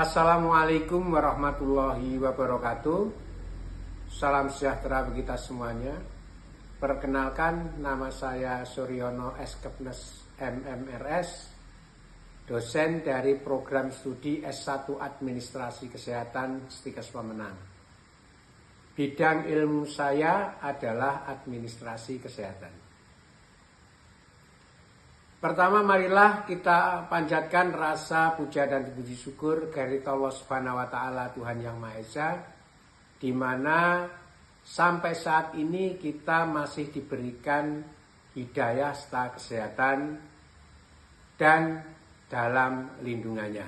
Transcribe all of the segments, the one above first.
Assalamualaikum warahmatullahi wabarakatuh. Salam sejahtera bagi kita semuanya. Perkenalkan, nama saya Suryono Eskepnes MMRS, dosen dari program studi S1 Administrasi Kesehatan Stikes Pemenang. Bidang ilmu saya adalah administrasi kesehatan. Pertama, marilah kita panjatkan rasa puja dan puji syukur kehadirat Allah Subhanahu wa Ta'ala, Tuhan Yang Maha Esa, di mana sampai saat ini kita masih diberikan hidayah serta kesehatan dan dalam lindungannya.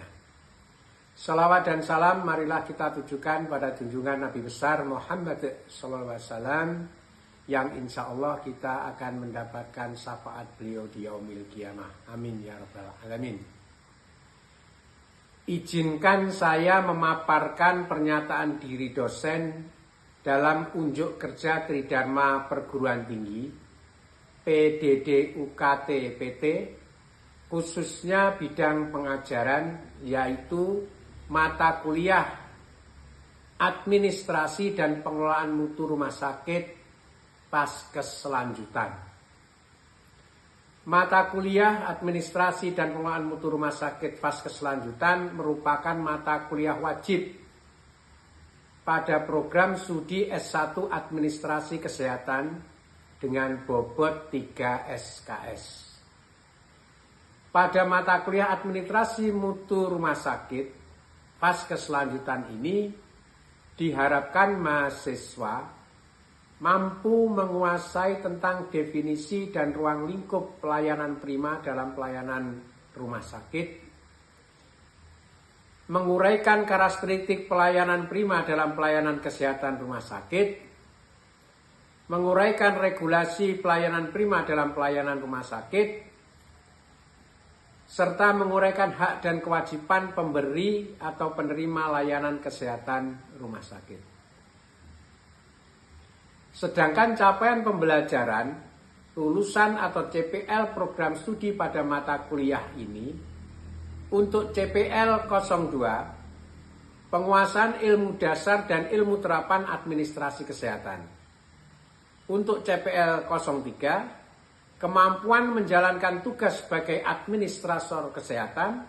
Salawat dan salam marilah kita tujukan pada junjungan Nabi besar Muhammad SAW, yang insya Allah kita akan mendapatkan syafaat beliau di yaumil qiyamah. Amin ya rabbal alamin. Izinkan saya memaparkan pernyataan diri dosen dalam unjuk kerja Tridharma Perguruan Tinggi PDD UKT PT, khususnya bidang pengajaran, yaitu mata kuliah Administrasi dan Pengelolaan Mutu Rumah Sakit Paskes Lanjutan. Mata kuliah Administrasi dan Pengelolaan Mutu Rumah Sakit Paskes Lanjutan merupakan mata kuliah wajib pada program studi S1 Administrasi Kesehatan dengan bobot 3 SKS. Pada mata kuliah Administrasi Mutu Rumah Sakit Paskes Lanjutan ini diharapkan mahasiswa mampu menguasai tentang definisi dan ruang lingkup pelayanan prima dalam pelayanan rumah sakit, menguraikan karakteristik pelayanan prima dalam pelayanan kesehatan rumah sakit, menguraikan regulasi pelayanan prima dalam pelayanan rumah sakit, serta menguraikan hak dan kewajiban pemberi atau penerima layanan kesehatan rumah sakit. Sedangkan capaian pembelajaran lulusan atau CPL program studi pada mata kuliah ini, untuk CPL 02 penguasaan ilmu dasar dan ilmu terapan administrasi kesehatan, untuk CPL 03 kemampuan menjalankan tugas sebagai administrator kesehatan,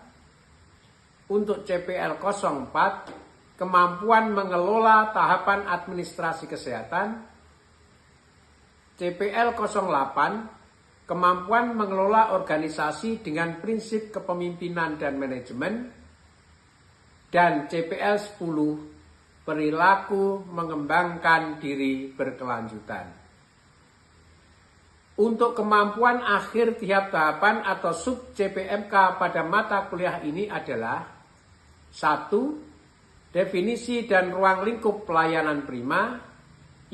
untuk CPL 04 kemampuan mengelola tahapan administrasi kesehatan, CPL 08 kemampuan mengelola organisasi dengan prinsip kepemimpinan dan manajemen, dan CPL 10 perilaku mengembangkan diri berkelanjutan. Untuk kemampuan akhir tiap tahapan atau sub CPMK pada mata kuliah ini adalah: 1. Definisi dan ruang lingkup pelayanan prima.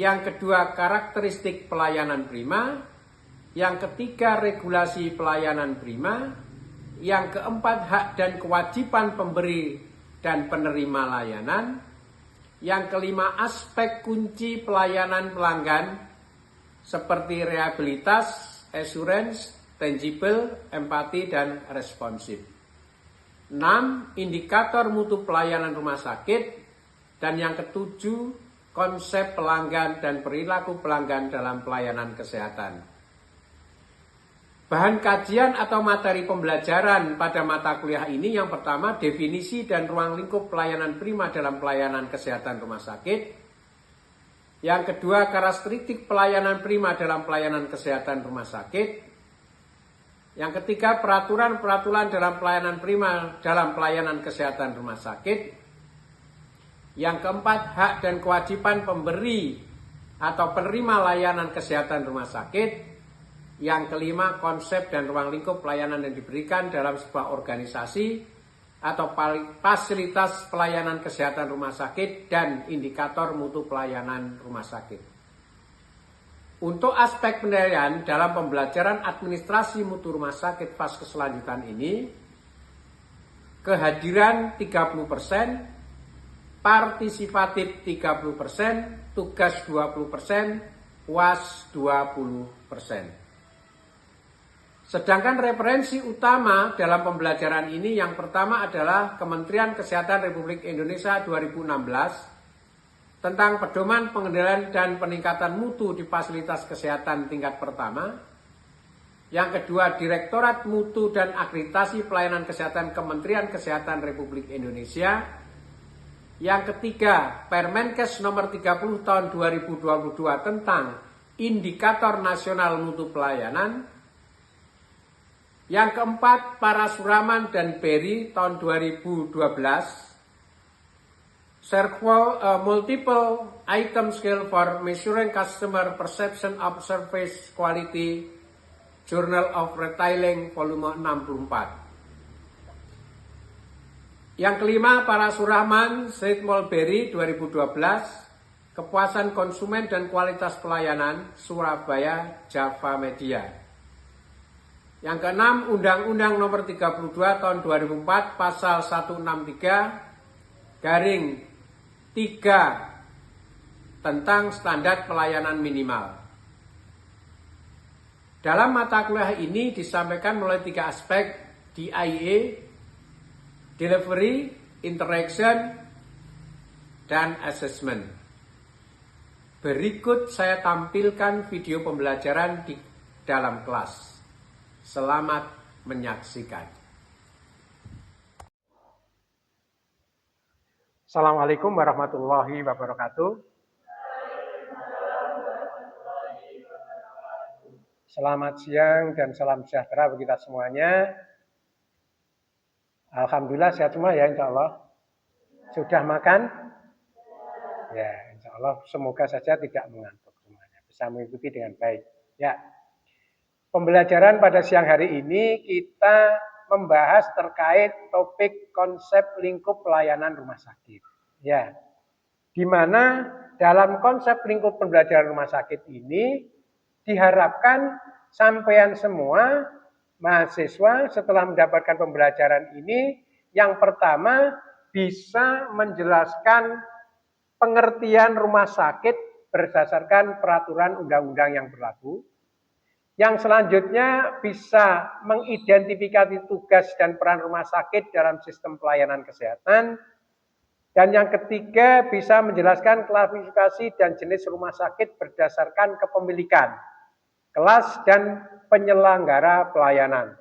Yang kedua, karakteristik pelayanan prima. Yang ketiga, regulasi pelayanan prima. Yang keempat, hak dan kewajiban pemberi dan penerima layanan. Yang kelima, aspek kunci pelayanan pelanggan seperti rehabilitas, assurance, tangible, empati, dan responsif. 6. Indikator mutu pelayanan rumah sakit. Dan yang ketujuh, konsep pelanggan dan perilaku pelanggan dalam pelayanan kesehatan. Bahan kajian atau materi pembelajaran pada mata kuliah ini, yang pertama, definisi dan ruang lingkup pelayanan prima dalam pelayanan kesehatan rumah sakit. Yang kedua, karakteristik pelayanan prima dalam pelayanan kesehatan rumah sakit. Yang ketiga, peraturan-peraturan dalam pelayanan prima dalam pelayanan kesehatan rumah sakit. Yang keempat, hak dan kewajiban pemberi atau penerima layanan kesehatan rumah sakit. Yang kelima, konsep dan ruang lingkup pelayanan yang diberikan dalam sebuah organisasi atau fasilitas pelayanan kesehatan rumah sakit, dan indikator mutu pelayanan rumah sakit. Untuk aspek penilaian dalam pembelajaran administrasi mutu rumah sakit Paskes Lanjutan ini, kehadiran 30%, partisipatif 30%, tugas 20%, UAS 20%. Sedangkan referensi utama dalam pembelajaran ini yang pertama adalah Kementerian Kesehatan Republik Indonesia 2016 tentang pedoman pengendalian dan peningkatan mutu di fasilitas kesehatan tingkat pertama. Yang kedua, Direktorat Mutu dan Akreditasi Pelayanan Kesehatan Kementerian Kesehatan Republik Indonesia. Yang ketiga, Permenkes nomor 30 tahun 2022 tentang Indikator Nasional Mutu Pelayanan. Yang keempat, Parasuraman dan Berry tahun 2012, Multiple Item Scale for Measuring Customer Perception of Service Quality, Journal of Retailing, volume 64. Yang kelima, Parasuraman, Said Mulberry 2012, Kepuasan Konsumen dan Kualitas Pelayanan, Surabaya, Java Media. Yang keenam, Undang-Undang Nomor 32 Tahun 2004 Pasal 163 tentang Standar Pelayanan Minimal. Dalam mata kuliah ini disampaikan melalui 3 aspek, DIA, Delivery, Interaction, dan Assessment. Berikut saya tampilkan video pembelajaran di dalam kelas. Selamat menyaksikan. Assalamualaikum warahmatullahi wabarakatuh. Selamat siang dan salam sejahtera bagi kita semuanya. Alhamdulillah sehat semua ya, insya Allah. Sudah makan? Ya, insya Allah semoga saja tidak mengantuk semuanya. Bisa mengikuti dengan baik. Ya. Pembelajaran pada siang hari ini kita membahas terkait topik konsep lingkup pelayanan rumah sakit. Ya, di mana dalam konsep lingkup pembelajaran rumah sakit ini diharapkan sampean semua mahasiswa setelah mendapatkan pembelajaran ini yang pertama bisa menjelaskan pengertian rumah sakit berdasarkan peraturan undang-undang yang berlaku. Yang selanjutnya bisa mengidentifikasi tugas dan peran rumah sakit dalam sistem pelayanan kesehatan. Dan yang ketiga bisa menjelaskan klasifikasi dan jenis rumah sakit berdasarkan kepemilikan, kelas dan penyelenggara pelayanan.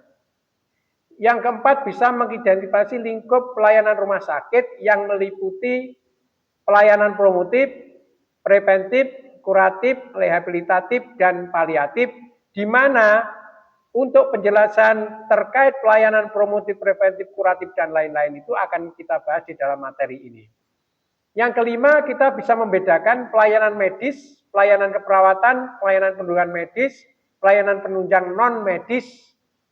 Yang keempat bisa mengidentifikasi lingkup pelayanan rumah sakit yang meliputi pelayanan promotif, preventif, kuratif, rehabilitatif, dan paliatif, di mana untuk penjelasan terkait pelayanan promotif, preventif, kuratif, dan lain-lain itu akan kita bahas di dalam materi ini. Yang kelima, kita bisa membedakan pelayanan medis, pelayanan keperawatan, pelayanan penunjang medis, pelayanan penunjang non-medis,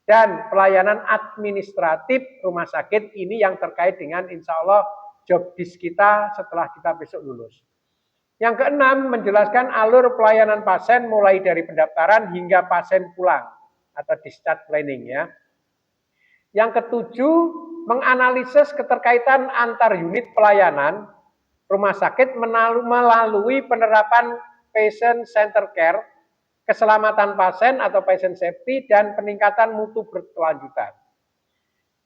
dan pelayanan administratif rumah sakit. Ini yang terkait dengan insya Allah job desk kita setelah kita besok lulus. Yang keenam, menjelaskan alur pelayanan pasien mulai dari pendaftaran hingga pasien pulang atau discharge planning ya. Yang ketujuh, menganalisis keterkaitan antar unit pelayanan rumah sakit melalui penerapan patient center care, keselamatan pasien atau patient safety, dan peningkatan mutu berkelanjutan.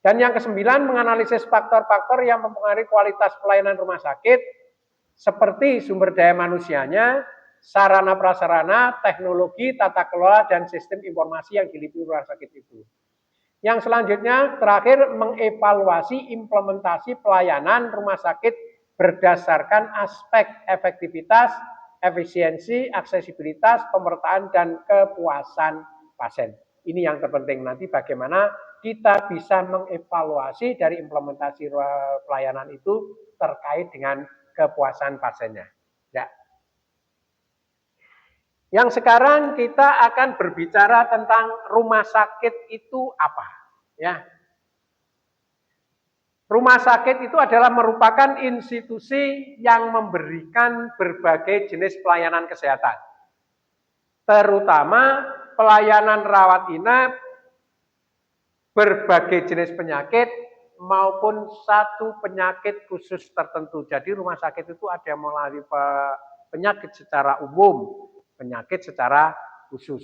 Dan yang kesembilan, menganalisis faktor-faktor yang mempengaruhi kualitas pelayanan rumah sakit, seperti sumber daya manusianya, sarana prasarana, teknologi, tata kelola, dan sistem informasi yang diliputi rumah sakit itu. Yang selanjutnya, terakhir, mengevaluasi implementasi pelayanan rumah sakit berdasarkan aspek efektivitas, efisiensi, aksesibilitas, pemerataan, dan kepuasan pasien. Ini yang terpenting nanti bagaimana kita bisa mengevaluasi dari implementasi pelayanan itu terkait dengan kepuasan pasiennya. Ya. Yang sekarang kita akan berbicara tentang rumah sakit itu apa, ya. Rumah sakit itu adalah merupakan institusi yang memberikan berbagai jenis pelayanan kesehatan. Terutama pelayanan rawat inap, berbagai jenis penyakit, maupun satu penyakit khusus tertentu. Jadi rumah sakit itu ada melalui penyakit secara umum, penyakit secara khusus.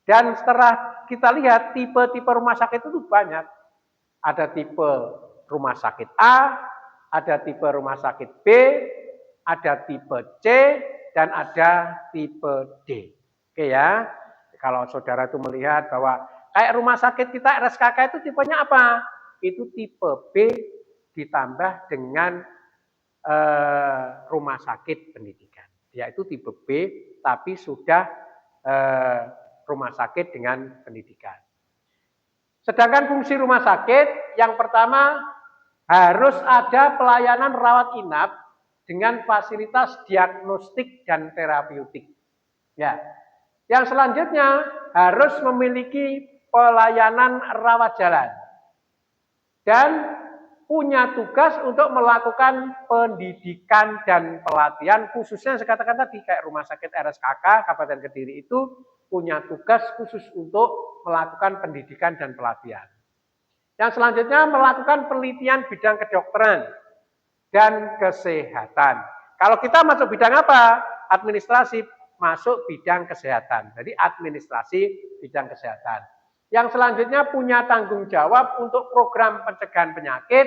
Dan setelah kita lihat tipe-tipe rumah sakit itu banyak. Ada tipe rumah sakit A, ada tipe rumah sakit B, ada tipe C, dan ada tipe D. Oke ya, kalau saudara itu melihat bahwa kayak rumah sakit kita RSKK itu tipenya apa? Itu tipe B ditambah dengan rumah sakit pendidikan. Yaitu tipe B, tapi sudah rumah sakit dengan pendidikan. Sedangkan fungsi rumah sakit, yang pertama harus ada pelayanan rawat inap dengan fasilitas diagnostik dan terapeutik. Ya. Yang selanjutnya harus memiliki pelayanan rawat jalan dan punya tugas untuk melakukan pendidikan dan pelatihan, khususnya saya katakan tadi kayak rumah sakit RSKK Kabupaten Kediri itu punya tugas khusus untuk melakukan pendidikan dan pelatihan. Yang selanjutnya melakukan penelitian bidang kedokteran dan kesehatan. Kalau kita masuk bidang apa? Administrasi masuk bidang kesehatan. Jadi administrasi bidang kesehatan. Yang selanjutnya punya tanggung jawab untuk program pencegahan penyakit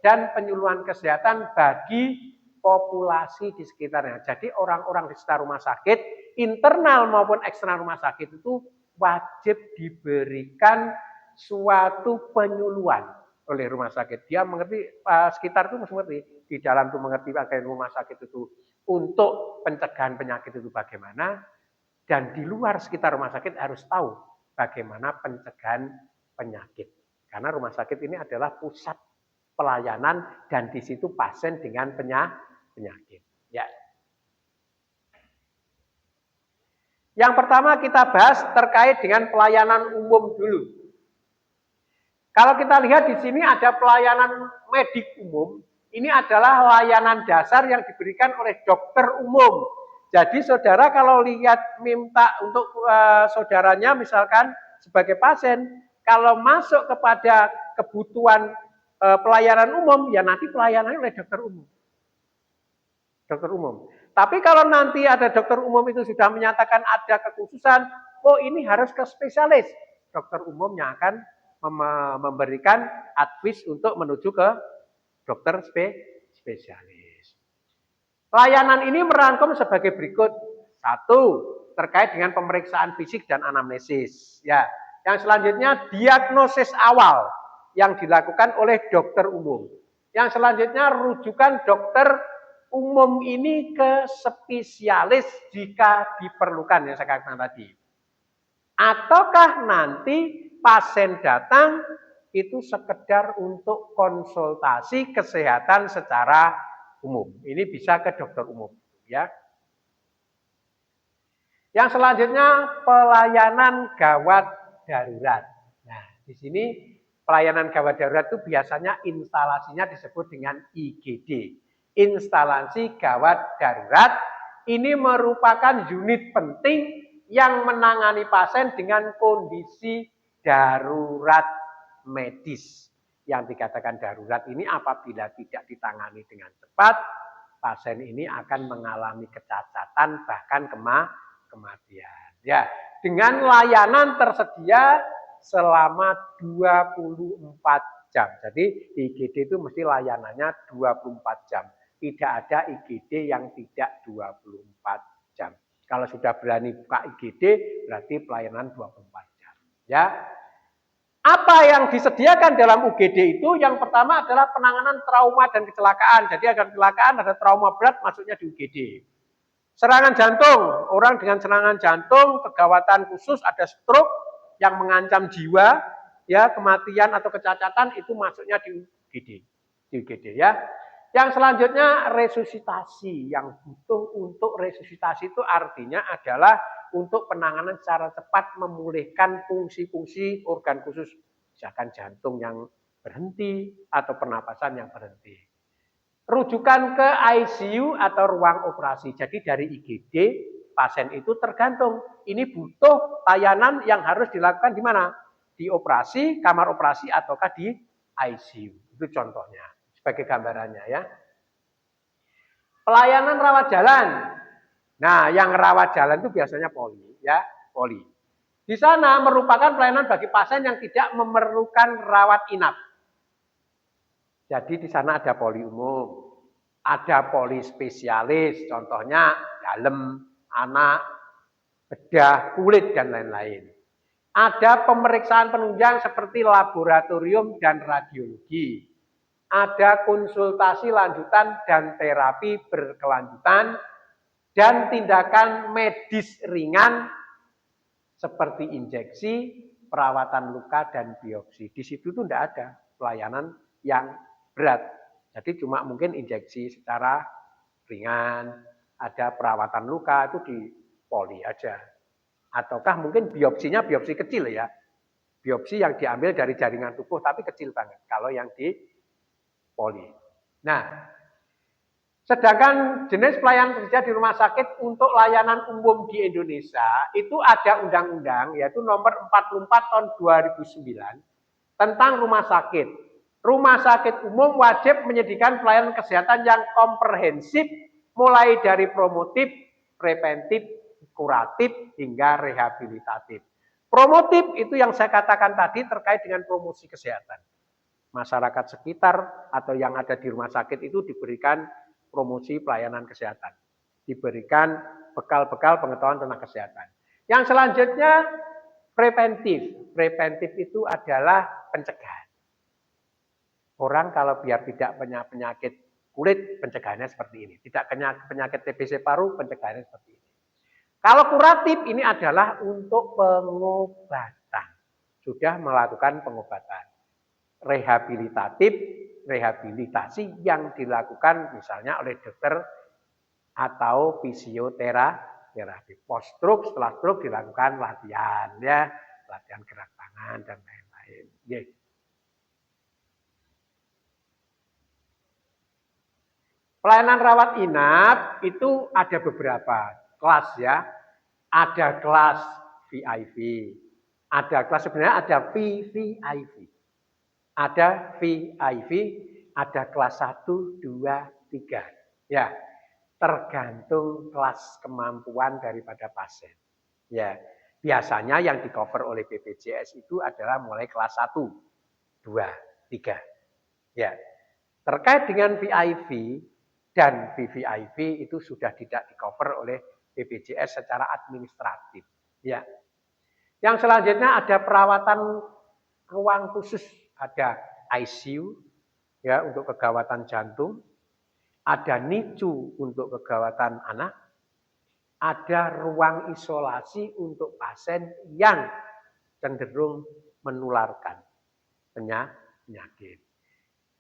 dan penyuluhan kesehatan bagi populasi di sekitarnya. Jadi orang-orang di sekitar rumah sakit, internal maupun eksternal rumah sakit itu wajib diberikan suatu penyuluhan oleh rumah sakit. Dia mengerti, sekitar itu mesti mengerti, di dalam itu mengerti agar rumah sakit itu untuk pencegahan penyakit itu bagaimana, dan di luar sekitar rumah sakit harus tahu bagaimana pencegahan penyakit. Karena rumah sakit ini adalah pusat pelayanan dan di situ pasien dengan penyakit. Ya. Yang pertama kita bahas terkait dengan pelayanan umum dulu. Kalau kita lihat di sini ada pelayanan medik umum, ini adalah layanan dasar yang diberikan oleh dokter umum. Jadi saudara kalau lihat minta untuk saudaranya misalkan sebagai pasien, kalau masuk kepada kebutuhan pelayanan umum, ya nanti pelayanannya oleh dokter umum. Dokter umum. Tapi kalau nanti ada dokter umum itu sudah menyatakan ada kekhususan, oh ini harus ke spesialis. Dokter umumnya akan memberikan advis untuk menuju ke dokter spesialis. Layanan ini merangkum sebagai berikut. Satu, terkait dengan pemeriksaan fisik dan anamnesis. Ya. Yang selanjutnya diagnosis awal yang dilakukan oleh dokter umum. Yang selanjutnya rujukan dokter umum ini ke spesialis jika diperlukan yang saya katakan tadi. Ataukah nanti pasien datang itu sekedar untuk konsultasi kesehatan secara umum. Ini bisa ke dokter umum, ya. Yang selanjutnya pelayanan gawat darurat. Nah, di sini pelayanan gawat darurat itu biasanya instalasinya disebut dengan IGD. Instalasi gawat darurat ini merupakan unit penting yang menangani pasien dengan kondisi darurat medis. Yang dikatakan darurat ini apabila tidak ditangani dengan cepat, pasien ini akan mengalami kecacatan bahkan kematian. Ya, dengan layanan tersedia selama 24 jam. Jadi IGD itu mesti layanannya 24 jam. Tidak ada IGD yang tidak 24 jam. Kalau sudah berani buka IGD, berarti pelayanan 24 jam. Ya. Apa yang disediakan dalam UGD itu? Yang pertama adalah penanganan trauma dan kecelakaan. Jadi ada kecelakaan, ada trauma berat, masuknya di UGD. Serangan jantung, orang dengan serangan jantung, kegawatan khusus, ada stroke yang mengancam jiwa, ya kematian atau kecacatan itu masuknya di UGD, ya. Yang selanjutnya resusitasi, yang butuh untuk resusitasi itu artinya adalah untuk penanganan secara cepat memulihkan fungsi-fungsi organ khusus, misalkan jantung yang berhenti atau pernapasan yang berhenti. Rujukan ke ICU atau ruang operasi. Jadi dari IGD pasien itu tergantung. Ini butuh layanan yang harus dilakukan di mana? Di operasi, kamar operasi ataukah di ICU. Itu contohnya. Sebagai gambarannya ya. Pelayanan rawat jalan. Nah, yang rawat jalan itu biasanya poli, ya, poli. Di sana merupakan pelayanan bagi pasien yang tidak memerlukan rawat inap. Jadi di sana ada poli umum, ada poli spesialis, contohnya dalam, anak, bedah, kulit, dan lain-lain. Ada pemeriksaan penunjang seperti laboratorium dan radiologi. Ada konsultasi lanjutan dan terapi berkelanjutan dan tindakan medis ringan seperti injeksi, perawatan luka, dan biopsi. Di situ tuh tidak ada pelayanan yang berat. Jadi cuma mungkin injeksi secara ringan, ada perawatan luka itu di poli aja. Ataukah mungkin biopsinya biopsi kecil ya. Biopsi yang diambil dari jaringan tubuh tapi kecil banget kalau yang di poli. Nah, sedangkan jenis pelayanan kerja di rumah sakit untuk layanan umum di Indonesia itu ada undang-undang yaitu nomor 44 tahun 2009 tentang rumah sakit. Rumah sakit umum wajib menyediakan pelayanan kesehatan yang komprehensif mulai dari promotif, preventif, kuratif hingga rehabilitatif. Promotif itu yang saya katakan tadi terkait dengan promosi kesehatan. Masyarakat sekitar atau yang ada di rumah sakit itu diberikan promosi pelayanan kesehatan. Diberikan bekal-bekal pengetahuan tentang kesehatan. Yang selanjutnya preventif. Preventif itu adalah pencegahan. Orang kalau biar tidak punya penyakit kulit, pencegahannya seperti ini. Tidak penyakit TBC paru, pencegahannya seperti ini. Kalau kuratif ini adalah untuk pengobatan. Sudah melakukan pengobatan. Rehabilitatif, rehabilitasi yang dilakukan misalnya oleh dokter atau fisioterapi. Post stroke, setelah stroke dilakukan latihan ya, latihan gerak tangan dan lain-lain. Yeah. Pelayanan rawat inap itu ada beberapa kelas ya. Ada kelas VIP, ada kelas sebenarnya ada VVIP. Ada VIP, ada kelas 1, 2, 3. Ya, tergantung kelas kemampuan daripada pasien. Ya, biasanya yang di cover oleh BPJS itu adalah mulai kelas 1, 2, 3. Ya, terkait dengan VIP dan VVIP itu sudah tidak di cover oleh BPJS secara administratif. Ya. Yang selanjutnya ada perawatan ruang khusus. Ada ICU ya untuk kegawatan jantung, ada NICU untuk kegawatan anak, ada ruang isolasi untuk pasien yang cenderung menularkan penyakit.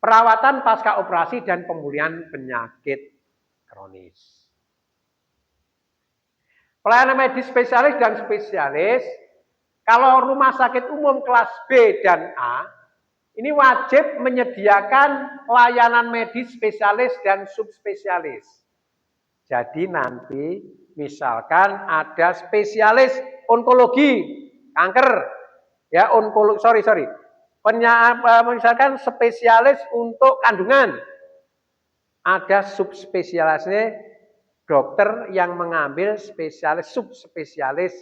Perawatan pasca operasi dan pemulihan penyakit kronis. Pelayanan medis spesialis dan spesialis, kalau rumah sakit umum kelas B dan A, ini wajib menyediakan layanan medis spesialis dan subspesialis. Jadi nanti misalkan ada spesialis onkologi, kanker, ya misalkan spesialis untuk kandungan, ada subspesialisnya dokter yang mengambil spesialis subspesialis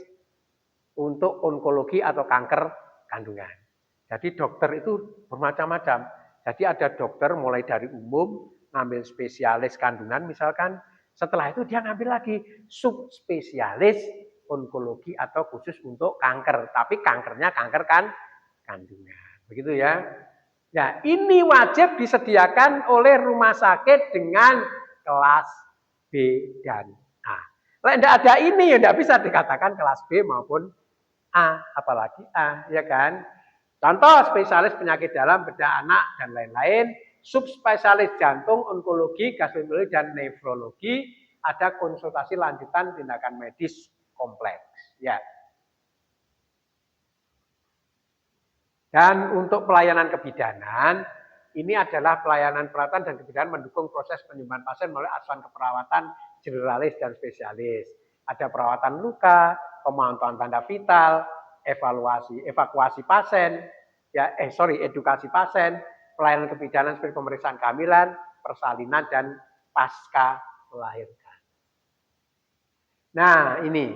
untuk onkologi atau kanker kandungan. Jadi dokter itu bermacam-macam. Jadi ada dokter mulai dari umum, ngambil spesialis kandungan misalkan, setelah itu dia ngambil lagi subspesialis onkologi atau khusus untuk kanker. Tapi kankernya kanker kandungan. Begitu ya. Nah ini wajib disediakan oleh rumah sakit dengan kelas B dan A. Kalau tidak ada ini ya tidak bisa dikatakan kelas B maupun A, apalagi A, ya kan? Contoh spesialis penyakit dalam, bedah anak, dan lain-lain. Subspesialis jantung, onkologi, gastroenterologi, dan nefrologi. Ada konsultasi lanjutan tindakan medis kompleks. Ya. Dan untuk pelayanan kebidanan, ini adalah pelayanan perawatan dan kebidanan mendukung proses penyembuhan pasien melalui asuhan keperawatan generalis dan spesialis. Ada perawatan luka, pemantauan tanda vital, evakuasi pasien, edukasi pasien, pelayanan kebidanan seperti pemeriksaan kehamilan, persalinan dan pasca melahirkan. Nah, ini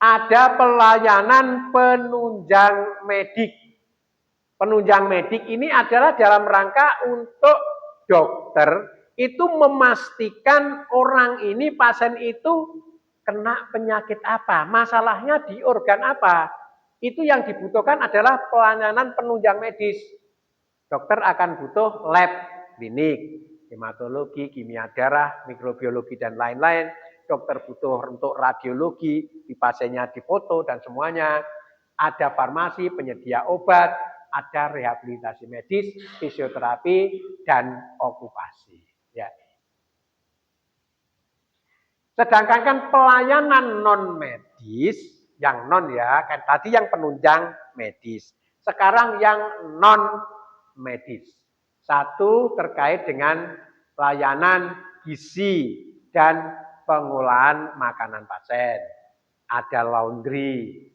ada pelayanan penunjang medik. Penunjang medik ini adalah dalam rangka untuk dokter itu memastikan orang ini, pasien itu kena penyakit apa, masalahnya di organ apa. Itu yang dibutuhkan adalah pelayanan penunjang medis. Dokter akan butuh lab, klinik, hematologi, kimia darah, mikrobiologi, dan lain-lain. Dokter butuh untuk radiologi, di pasiennya difoto dan semuanya. Ada farmasi, penyedia obat, ada rehabilitasi medis, fisioterapi, dan okupasi. Ya. Sedangkan kan pelayanan non medis, yang non ya, kan tadi yang penunjang medis. Sekarang yang non medis. Satu terkait dengan pelayanan gizi dan pengolahan makanan pasien. Ada laundry,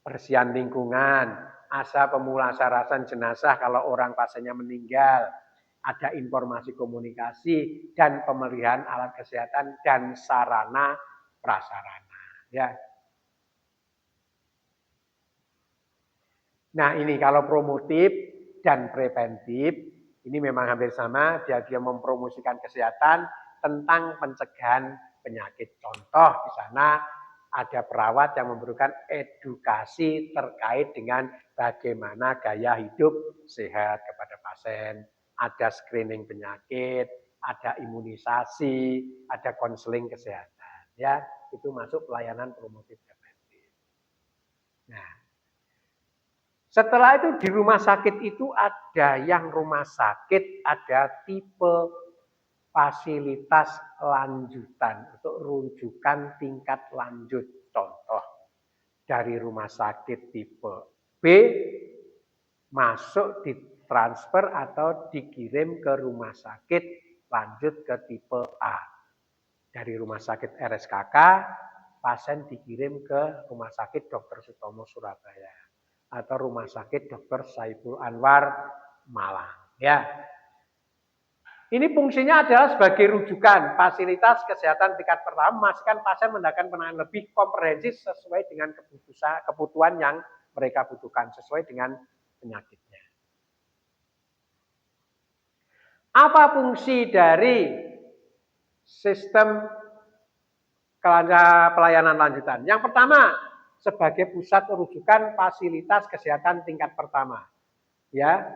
bersihan lingkungan, asa pemulasarasan jenazah kalau orang pasiennya meninggal, ada informasi komunikasi dan pemeliharaan alat kesehatan dan sarana prasarana. Ya. Nah ini kalau promotif dan preventif, ini memang hampir sama, dia mempromosikan kesehatan tentang pencegahan penyakit. Contoh di sana ada perawat yang memberikan edukasi terkait dengan bagaimana gaya hidup sehat kepada pasien. Ada screening penyakit, ada imunisasi, ada konseling kesehatan. Ya, itu masuk pelayanan promotif preventif. Nah, setelah itu di rumah sakit itu ada yang rumah sakit, ada tipe fasilitas lanjutan untuk rujukan tingkat lanjut. Contoh dari rumah sakit tipe B masuk ditransfer atau dikirim ke rumah sakit lanjut ke tipe A. Dari rumah sakit RSKK pasien dikirim ke rumah sakit Dr. Sutomo Surabaya atau rumah sakit Dr. Saiful Anwar Malang. Ya. Ini fungsinya adalah sebagai rujukan fasilitas kesehatan tingkat pertama, memastikan pasien mendapatkan penanganan lebih komprehensif sesuai dengan kebutuhan yang mereka butuhkan, sesuai dengan penyakitnya. Apa fungsi dari sistem pelayanan lanjutan? Yang pertama, sebagai pusat rujukan fasilitas kesehatan tingkat pertama. Ya.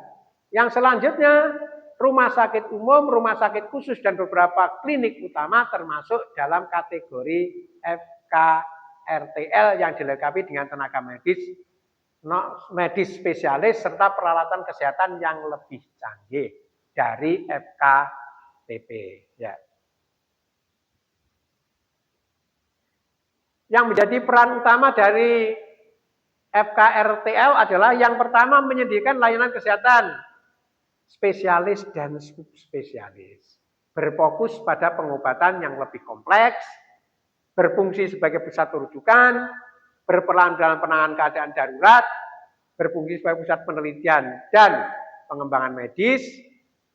Yang selanjutnya, rumah sakit umum, rumah sakit khusus, dan beberapa klinik utama termasuk dalam kategori FKRTL yang dilengkapi dengan tenaga medis spesialis serta peralatan kesehatan yang lebih canggih dari FKTP. Ya. Yang menjadi peran utama dari FKRTL adalah yang pertama menyediakan layanan kesehatan spesialis dan subspesialis. Berfokus pada pengobatan yang lebih kompleks, berfungsi sebagai pusat rujukan, berperan dalam penanganan keadaan darurat, berfungsi sebagai pusat penelitian dan pengembangan medis,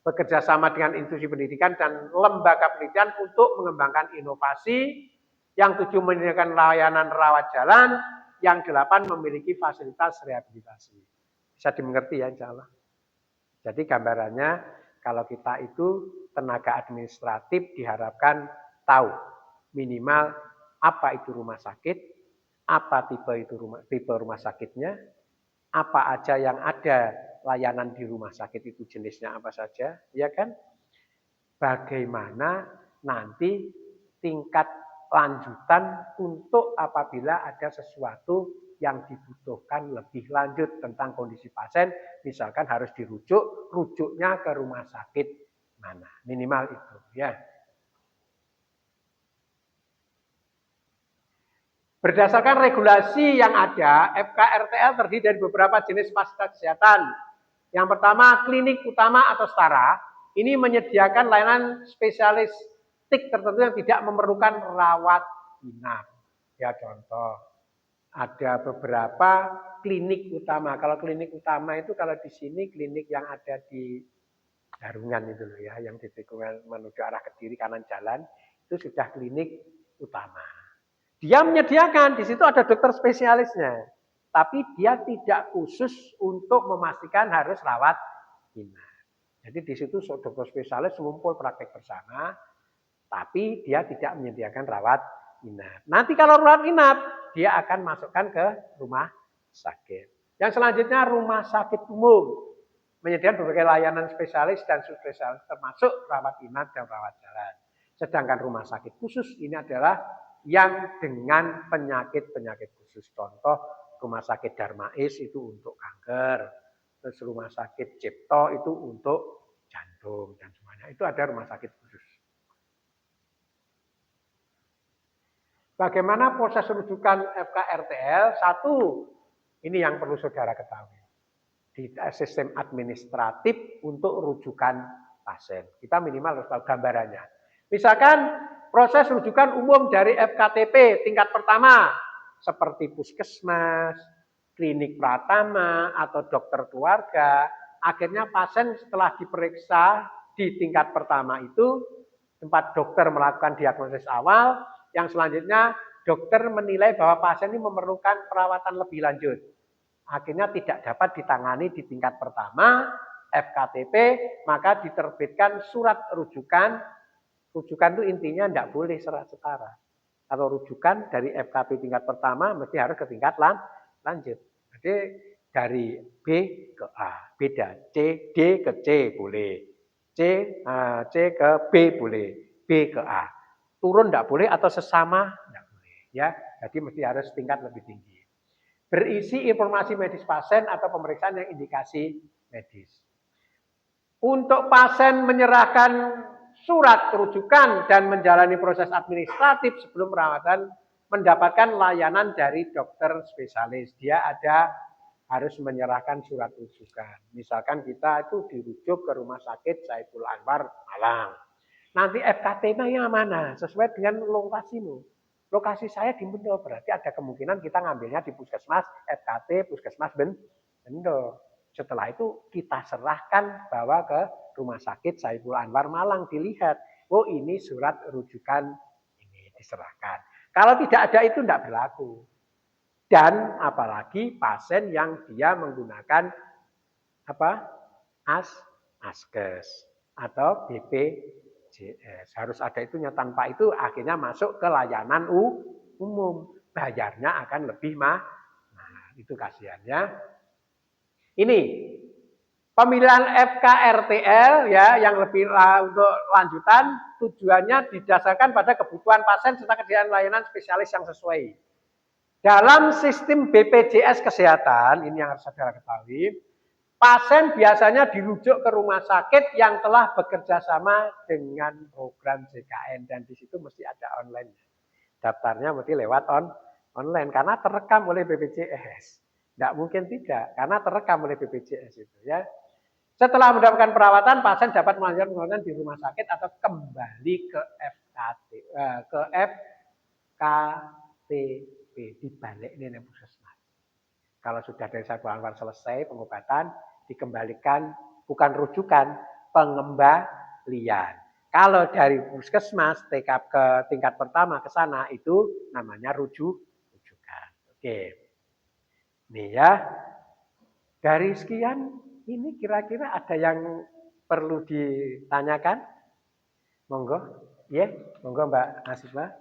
bekerja sama dengan institusi pendidikan dan lembaga penelitian untuk mengembangkan inovasi, yang 7 menyediakan layanan rawat jalan, yang 8 memiliki fasilitas rehabilitasi. Bisa dimengerti ya insya Allah. Jadi gambarannya kalau kita itu tenaga administratif diharapkan tahu minimal apa itu rumah sakit, apa tipe rumah sakitnya, apa aja yang ada layanan di rumah sakit itu jenisnya apa saja, ya kan? Bagaimana nanti tingkat lanjutan untuk apabila ada sesuatu yang dibutuhkan lebih lanjut tentang kondisi pasien, misalkan harus dirujuk, rujuknya ke rumah sakit mana, minimal itu ya. Berdasarkan regulasi yang ada, FKRTL terdiri dari beberapa jenis fasilitas kesehatan. Yang pertama, klinik utama atau setara, ini menyediakan layanan spesialistik tertentu yang tidak memerlukan rawat inap. Ya contoh, ada beberapa klinik utama. Kalau klinik utama itu kalau di sini klinik yang ada di Darungan itu loh ya, yang di tikungan menuju arah Kediri kanan jalan, itu sudah klinik utama. Dia menyediakan, di situ ada dokter spesialisnya. Tapi dia tidak khusus untuk memastikan harus rawat inap. Jadi di situ dokter spesialis ngumpul praktek bersama, tapi dia tidak menyediakan rawat inap. Nanti kalau rawat inap, dia akan masukkan ke rumah sakit. Yang selanjutnya rumah sakit umum. Menyediakan berbagai layanan spesialis dan subspesialis termasuk rawat inap dan rawat jalan. Sedangkan rumah sakit khusus ini adalah yang dengan penyakit-penyakit khusus. Contoh rumah sakit Darmais itu untuk kanker. Terus rumah sakit Cipto itu untuk jantung dan semuanya. Itu ada rumah sakit khusus. Bagaimana proses rujukan FKRTL? Satu, ini yang perlu saudara ketahui. Di sistem administratif untuk rujukan pasien. Kita minimal harus tahu gambarannya. Misalkan proses rujukan umum dari FKTP tingkat pertama, seperti puskesmas, klinik pratama, atau dokter keluarga, akhirnya pasien setelah diperiksa di tingkat pertama itu, tempat dokter melakukan diagnosis awal, yang selanjutnya dokter menilai bahwa pasien ini memerlukan perawatan lebih lanjut. Akhirnya tidak dapat ditangani di tingkat pertama, FKTP, maka diterbitkan surat rujukan. Rujukan itu intinya tidak boleh setara. Kalau rujukan dari FKP tingkat pertama mesti harus ke tingkat lanjut. Jadi dari B ke A, beda. C, D ke C boleh. C ke B boleh. B ke A. Turun tidak boleh atau sesama tidak boleh. Ya, jadi mesti harus tingkat lebih tinggi. Berisi informasi medis pasien atau pemeriksaan yang indikasi medis. Untuk pasien menyerahkan surat rujukan dan menjalani proses administratif sebelum perawatan, mendapatkan layanan dari dokter spesialis. Dia harus menyerahkan surat rujukan. Misalkan kita itu dirujuk ke rumah sakit Saiful Anwar Malang. Nanti FKT-nya mana? Sesuai dengan lokasimu. Lokasi saya di Bendo, berarti ada kemungkinan kita ngambilnya di puskesmas FKT, puskesmas Bendo. Setelah itu kita serahkan bawa ke rumah sakit Saiful Anwar Malang, dilihat, oh ini surat rujukan ini diserahkan. Kalau tidak ada itu tidak berlaku. Dan apalagi pasien yang dia menggunakan Askes atau BPJS. Harus ada itunya, tanpa itu akhirnya masuk ke layanan umum. Bayarnya akan lebih mahal. Itu kasihannya. Ini pemilihan FKRTL ya yang lebih untuk lanjutan, tujuannya didasarkan pada kebutuhan pasien serta ketersediaan layanan spesialis yang sesuai. Dalam sistem BPJS Kesehatan, ini yang harus saudara ketahui, pasien biasanya dirujuk ke rumah sakit yang telah bekerja sama dengan program JKN, dan di situ mesti ada online. Daftarnya mesti lewat online karena terekam oleh BPJS. Tidak mungkin tidak, karena terekam oleh BPJS itu ya. Setelah mendapatkan perawatan, pasien dapat melanjutkan perawatan di rumah sakit atau kembali ke FKTP, dibalik ini puskesmas. Kalau sudah dari Saiful Anwar selesai pengobatan, dikembalikan, bukan rujukan, pengembalian. Kalau dari puskesmas ke tingkat pertama ke sana itu namanya rujukan. Oke. Nih ya, dari sekian ini kira-kira ada yang perlu ditanyakan? Monggo, ya, monggo Mbak Nasibah.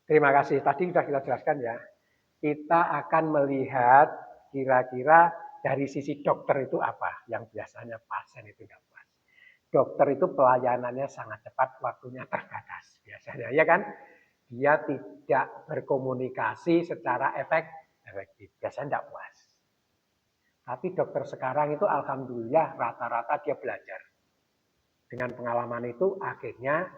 Terima kasih. Tadi sudah kita jelaskan ya. Kita akan melihat kira-kira dari sisi dokter itu apa yang biasanya pasien itu tidak puas. Dokter itu pelayanannya sangat cepat, waktunya terbatas biasanya, ya kan? Dia tidak berkomunikasi secara efektif, biasanya tidak puas. Tapi dokter sekarang itu alhamdulillah rata-rata dia belajar. Dengan pengalaman itu akhirnya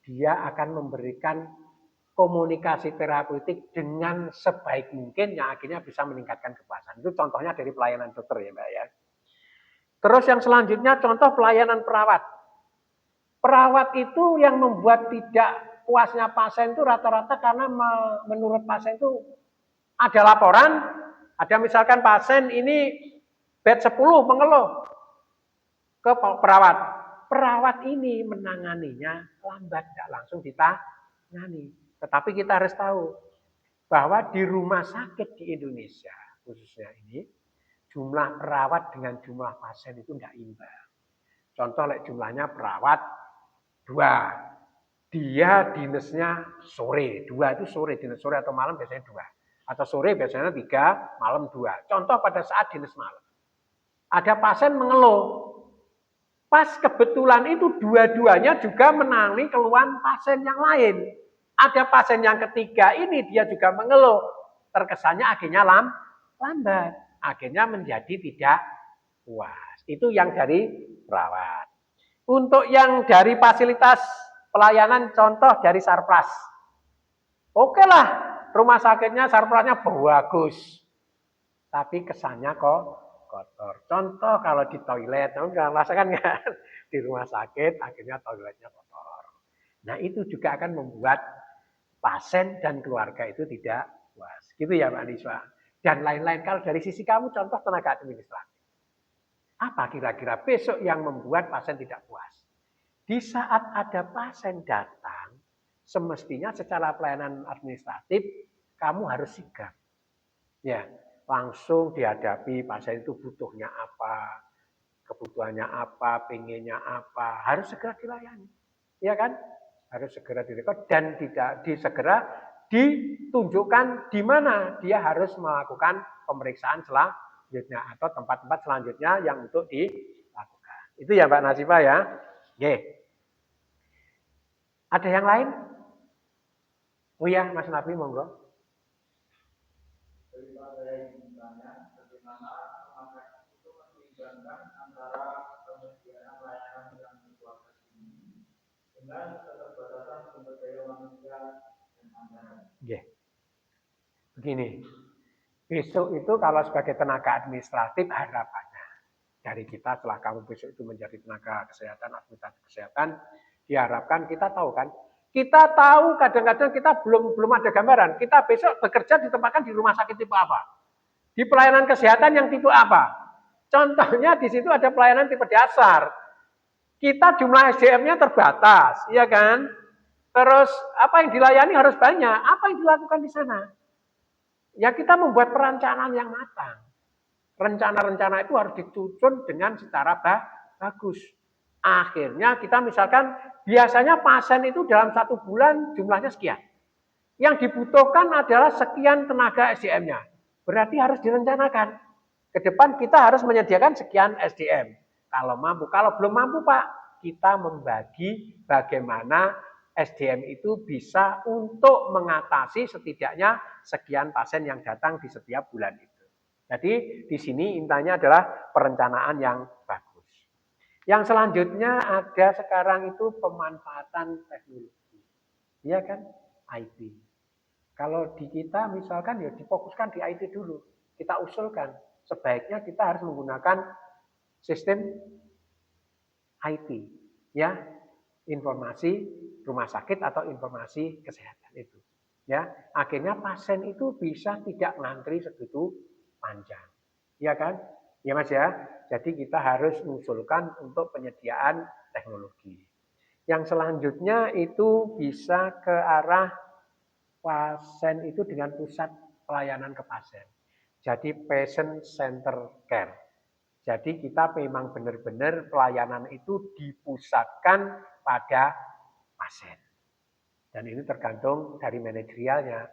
dia akan memberikan komunikasi terapeutik dengan sebaik mungkin yang akhirnya bisa meningkatkan kepuasan. Itu contohnya dari pelayanan dokter ya Mbak ya. Terus yang selanjutnya contoh pelayanan perawat. Perawat itu yang membuat tidak puasnya pasien itu rata-rata karena menurut pasien itu ada laporan, Ada misalkan pasien ini bed 10 mengeluh ke perawat. Perawat ini menanganinya lambat, tidak langsung ditangani. Tetapi kita harus tahu bahwa di rumah sakit di Indonesia khususnya ini, jumlah perawat dengan jumlah pasien itu tidak imbang. Contoh jumlahnya perawat 2. Dia dinasnya sore. 2 itu sore, dinas sore atau malam biasanya 2. Atau sore biasanya 3, malam 2. Contoh pada saat dinas malam. Ada pasien mengeluh. Pas kebetulan itu dua-duanya juga menangani keluhan pasien yang lain. Ada pasien yang ketiga ini dia juga mengeluh. Terkesannya akhirnya lambat. Akhirnya menjadi tidak puas. Itu yang dari perawat. Untuk yang dari fasilitas pelayanan contoh dari Sarpras. Oke lah, rumah sakitnya Sarprasnya bagus. Tapi kesannya kok kotor. Contoh kalau di toilet, kamu nggak merasakan kan? Di rumah sakit akhirnya toiletnya kotor. Nah itu juga akan membuat pasien dan keluarga itu tidak puas. Gitu ya Mbak Niswa. Dan lain-lain. Kalau dari sisi kamu contoh tenaga administratif. Apa kira-kira besok yang membuat pasien tidak puas? Di saat ada pasien datang, semestinya secara pelayanan administratif kamu harus sigap. Ya, langsung dihadapi pasien itu butuhnya apa, kebutuhannya apa, pengennya apa, harus segera dilayani. Ya kan? Harus segera direkod dan tidak segera ditunjukkan di mana dia harus melakukan pemeriksaan selanjutnya atau tempat-tempat selanjutnya yang untuk dilakukan. Itu ya Mbak Nasifa ya. Oke. Ada yang lain? Oh ya, Mas Nabi monggo. Begini, besok itu kalau sebagai tenaga administratif harapannya dari kita setelah kamu besok itu menjadi tenaga kesehatan, administratif kesehatan, diharapkan kita tahu kan, kita tahu kadang-kadang kita belum ada gambaran, kita besok bekerja ditempatkan di rumah sakit tipe apa, di pelayanan kesehatan yang tipe apa. Contohnya di situ ada pelayanan tipe dasar, kita jumlah SDM-nya terbatas, iya kan? Terus apa yang dilayani harus banyak, apa yang dilakukan di sana? Ya kita membuat perencanaan yang matang. Rencana-rencana itu harus disusun dengan secara bagus. Akhirnya kita misalkan biasanya pasien itu dalam 1 bulan jumlahnya sekian. Yang dibutuhkan adalah sekian tenaga SDM-nya. Berarti harus direncanakan. Ke depan kita harus menyediakan sekian SDM. Kalau mampu, kalau belum mampu Pak, kita membagi bagaimana SDM itu bisa untuk mengatasi setidaknya sekian pasien yang datang di setiap bulan itu. Jadi di sini intinya adalah perencanaan yang bagus. Yang selanjutnya ada sekarang itu pemanfaatan teknologi. Iya kan? IT. Kalau di kita misalkan ya difokuskan di IT dulu. Kita usulkan sebaiknya kita harus menggunakan sistem IT. Ya, informasi rumah sakit atau informasi kesehatan itu. Ya, akhirnya pasien itu bisa tidak ngantri segitu panjang. Ya kan? Ya Mas ya. Jadi kita harus mengusulkan untuk penyediaan teknologi. Yang selanjutnya itu bisa ke arah pasien itu dengan pusat pelayanan ke pasien. Jadi patient center care. Jadi kita memang benar-benar pelayanan itu dipusatkan pada pasien. Dan ini tergantung dari manajerialnya.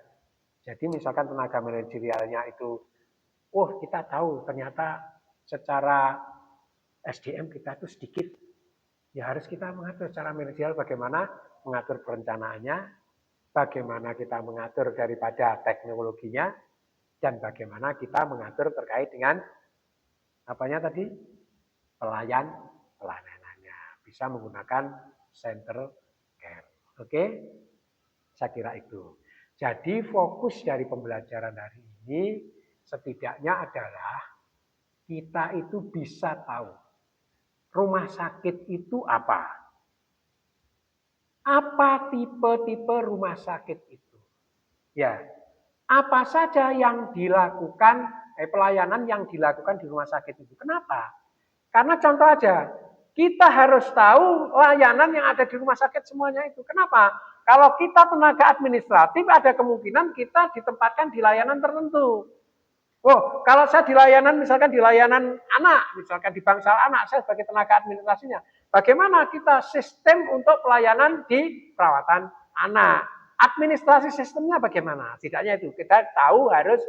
Jadi misalkan tenaga manajerialnya itu, kita tahu ternyata secara SDM kita itu sedikit. Ya harus kita mengatur secara manajerial bagaimana mengatur perencanaannya, bagaimana kita mengatur daripada teknologinya, dan bagaimana kita mengatur terkait dengan apanya tadi? Pelayanannya. Bisa menggunakan center care. Oke? Saya kira itu. Jadi fokus dari pembelajaran hari ini setidaknya adalah kita itu bisa tahu rumah sakit itu apa. Apa tipe-tipe rumah sakit itu? Ya, apa saja yang dilakukan pelayanan yang dilakukan di rumah sakit itu. Kenapa? Karena contoh aja, kita harus tahu layanan yang ada di rumah sakit semuanya itu. Kenapa? Kalau kita tenaga administratif, ada kemungkinan kita ditempatkan di layanan tertentu. Oh, kalau saya di layanan, misalkan di layanan anak, misalkan di bangsal anak, saya sebagai tenaga administrasinya. Bagaimana kita sistem untuk pelayanan di perawatan anak? Administrasi sistemnya bagaimana? Setidaknya itu kita tahu harus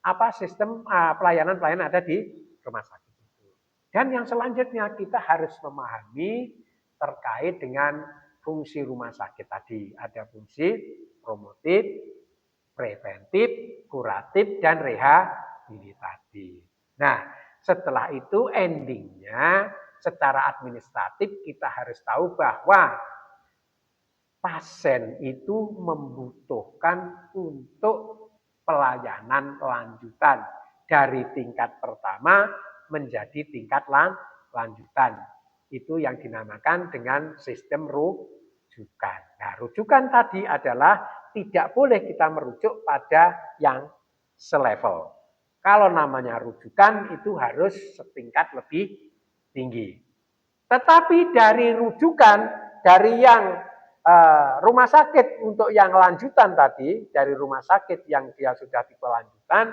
apa sistem pelayanan-pelayanan ada di rumah sakit. Dan yang selanjutnya kita harus memahami terkait dengan fungsi rumah sakit tadi. Ada fungsi promotif, preventif, kuratif, dan rehabilitatif. Nah, setelah itu endingnya secara administratif kita harus tahu bahwa pasien itu membutuhkan untuk pelayanan lanjutan dari tingkat pertama menjadi tingkat lanjutan. Itu yang dinamakan dengan sistem rujukan. Nah, rujukan tadi adalah tidak boleh kita merujuk pada yang selevel. Kalau namanya rujukan itu harus setingkat lebih tinggi. Tetapi dari rujukan, dari yang rumah sakit untuk yang lanjutan tadi, dari rumah sakit yang dia sudah tipe lanjutan,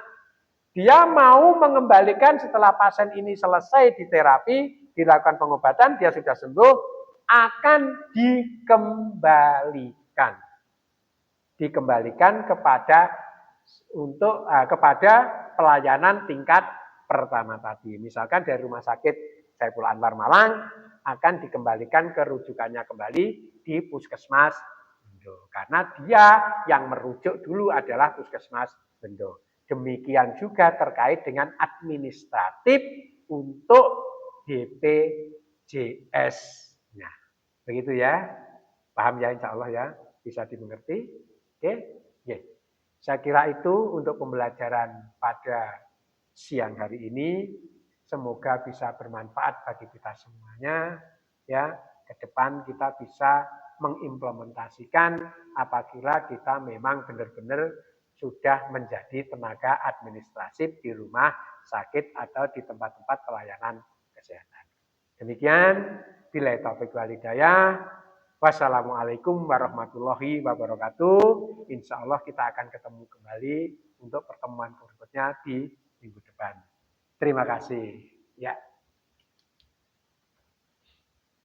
dia mau mengembalikan setelah pasien ini selesai di terapi, dilakukan pengobatan, dia sudah sembuh, akan dikembalikan. Dikembalikan kepada pelayanan tingkat pertama tadi. Misalkan dari Rumah Sakit Saiful Anwar Malang akan dikembalikan ke rujukannya kembali di Puskesmas Bendo. Karena dia yang merujuk dulu adalah Puskesmas Bendo. Demikian juga terkait dengan administratif untuk BPJS. Nah, begitu ya. Paham ya, insya Allah ya. Bisa dimengerti. Oke. Saya kira itu untuk pembelajaran pada siang hari ini. Semoga bisa bermanfaat bagi kita semuanya. Ya, ke depan kita bisa mengimplementasikan apabila kita memang benar-benar sudah menjadi tenaga administratif di rumah sakit atau di tempat-tempat pelayanan kesehatan. Demikian, billahi taufiq wal hidayah. Wassalamualaikum warahmatullahi wabarakatuh. Insya Allah kita akan ketemu kembali untuk pertemuan berikutnya di minggu depan. Terima kasih. Ya.